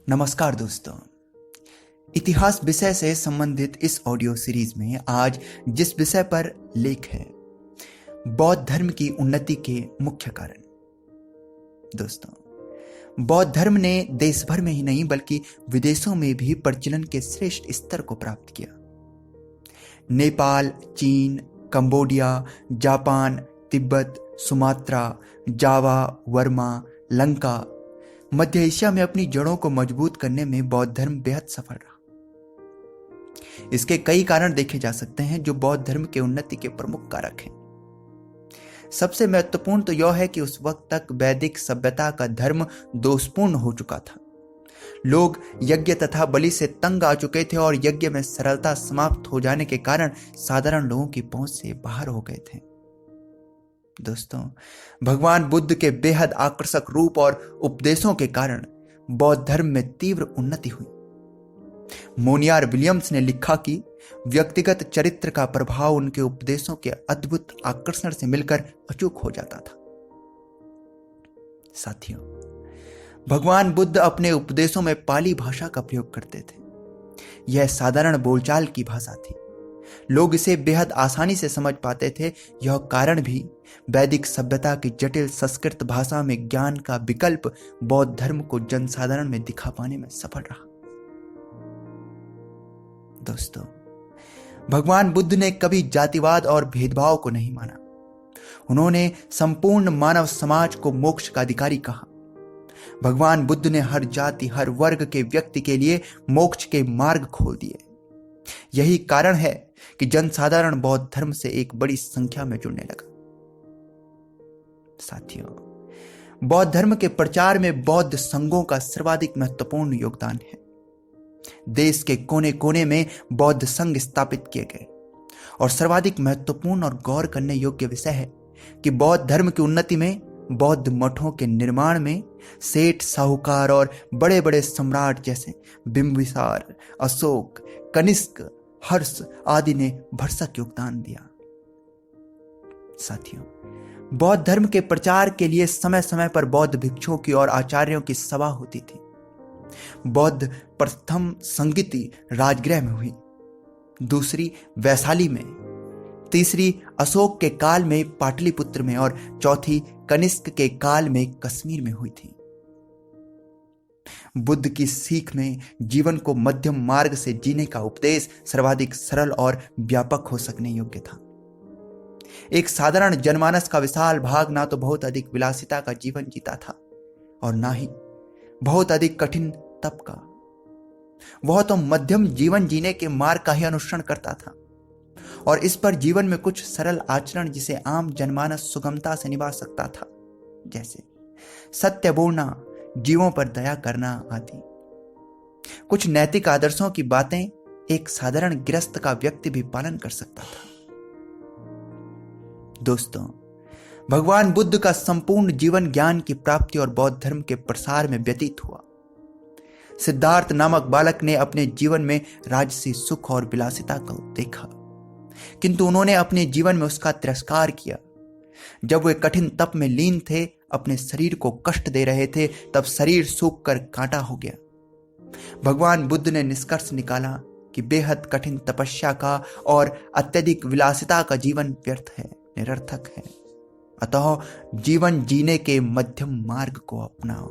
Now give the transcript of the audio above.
नमस्कार दोस्तों। इतिहास विषय से संबंधित इस ऑडियो सीरीज में आज जिस विषय पर लेख है बौद्ध धर्म की उन्नति के मुख्य कारण। दोस्तों, बौद्ध धर्म ने देश भर में ही नहीं बल्कि विदेशों में भी प्रचलन के श्रेष्ठ स्तर को प्राप्त किया। नेपाल, चीन, कंबोडिया, जापान, तिब्बत, सुमात्रा, जावा, वर्मा, लंका, मध्य एशिया में अपनी जड़ों को मजबूत करने में बौद्ध धर्म बेहद सफल रहा। इसके कई कारण देखे जा सकते हैं जो बौद्ध धर्म के उन्नति के प्रमुख कारक हैं। सबसे महत्वपूर्ण तो यह है कि उस वक्त तक वैदिक सभ्यता का धर्म दोषपूर्ण हो चुका था। लोग यज्ञ तथा बलि से तंग आ चुके थे और यज्ञ में सरलता समाप्त हो जाने के कारण साधारण लोगों की पहुंच से बाहर हो गए थे। दोस्तों, भगवान बुद्ध के बेहद आकर्षक रूप और उपदेशों के कारण बौद्ध धर्म में तीव्र उन्नति हुई। मोनियार विलियम्स ने लिखा कि व्यक्तिगत चरित्र का प्रभाव उनके उपदेशों के अद्भुत आकर्षण से मिलकर अचूक हो जाता था। साथियों, भगवान बुद्ध अपने उपदेशों में पाली भाषा का प्रयोग करते थे। यह साधारण बोलचाल की भाषा थी। लोग इसे बेहद आसानी से समझ पाते थे। यह कारण भी वैदिक सभ्यता की जटिल संस्कृत भाषा में ज्ञान का विकल्प बौद्ध धर्म को जनसाधारण में दिखा पाने में सफल रहा। दोस्तों, भगवान बुद्ध ने कभी जातिवाद और भेदभाव को नहीं माना। उन्होंने संपूर्ण मानव समाज को मोक्ष का अधिकारी कहा। भगवान बुद्ध ने हर जाति, हर वर्ग के व्यक्ति के लिए मोक्ष के मार्ग खोल दिए। यही कारण है कि जनसाधारण बौद्ध धर्म से एक बड़ी संख्या में जुड़ने लगा। साथियों, बौद्ध धर्म के प्रचार में बौद्ध संघों का सर्वाधिक महत्वपूर्ण योगदान है। देश के कोने कोने में बौद्ध संघ स्थापित किए गए और सर्वाधिक महत्वपूर्ण और गौर करने योग्य विषय है कि बौद्ध धर्म की उन्नति में बौद्ध मठों के निर्माण में सेठ, साहूकार और बड़े बड़े सम्राट जैसे बिंबिसार, अशोक, कनिष्क, हर्ष आदि ने भरसक योगदान दिया। साथियों, बौद्ध धर्म के प्रचार के लिए समय समय पर बौद्ध भिक्षुओं की और आचार्यों की सभा होती थी। बौद्ध प्रथम संगीति राजगृह में हुई, दूसरी वैशाली में, तीसरी अशोक के काल में पाटलिपुत्र में और चौथी कनिष्क के काल में कश्मीर में हुई थी। बुद्ध की सीख में जीवन को मध्यम मार्ग से जीने का उपदेश सर्वाधिक सरल और व्यापक हो सकने योग्य था। एक साधारण जनमानस का विशाल भाग ना तो बहुत अधिक विलासिता का जीवन जीता था और ना ही बहुत अधिक कठिन तप का। वह तो मध्यम जीवन जीने के मार्ग का ही अनुसरण करता था और इस पर जीवन में कुछ सरल आचरण जिसे आम जनमानस सुगमता से निभा सकता था, जैसे सत्य बोलना, जीवों पर दया करना आदि। कुछ नैतिक आदर्शों की बातें एक साधारण गृहस्थ का व्यक्ति भी पालन कर सकता था। दोस्तों, भगवान बुद्ध का संपूर्ण जीवन ज्ञान की प्राप्ति और बौद्ध धर्म के प्रसार में व्यतीत हुआ। सिद्धार्थ नामक बालक ने अपने जीवन में राजसी सुख और विलासिता को देखा, किंतु उन्होंने अपने जीवन में उसका तिरस्कार किया। जब वे कठिन तप में लीन थे, अपने शरीर को कष्ट दे रहे थे, तब शरीर सूख कर कांटा हो गया। भगवान बुद्ध ने निष्कर्ष निकाला कि बेहद कठिन तपस्या का और अत्यधिक विलासिता का जीवन व्यर्थ है, निरर्थक है। अतः जीवन जीने के मध्यम मार्ग को अपनाओ।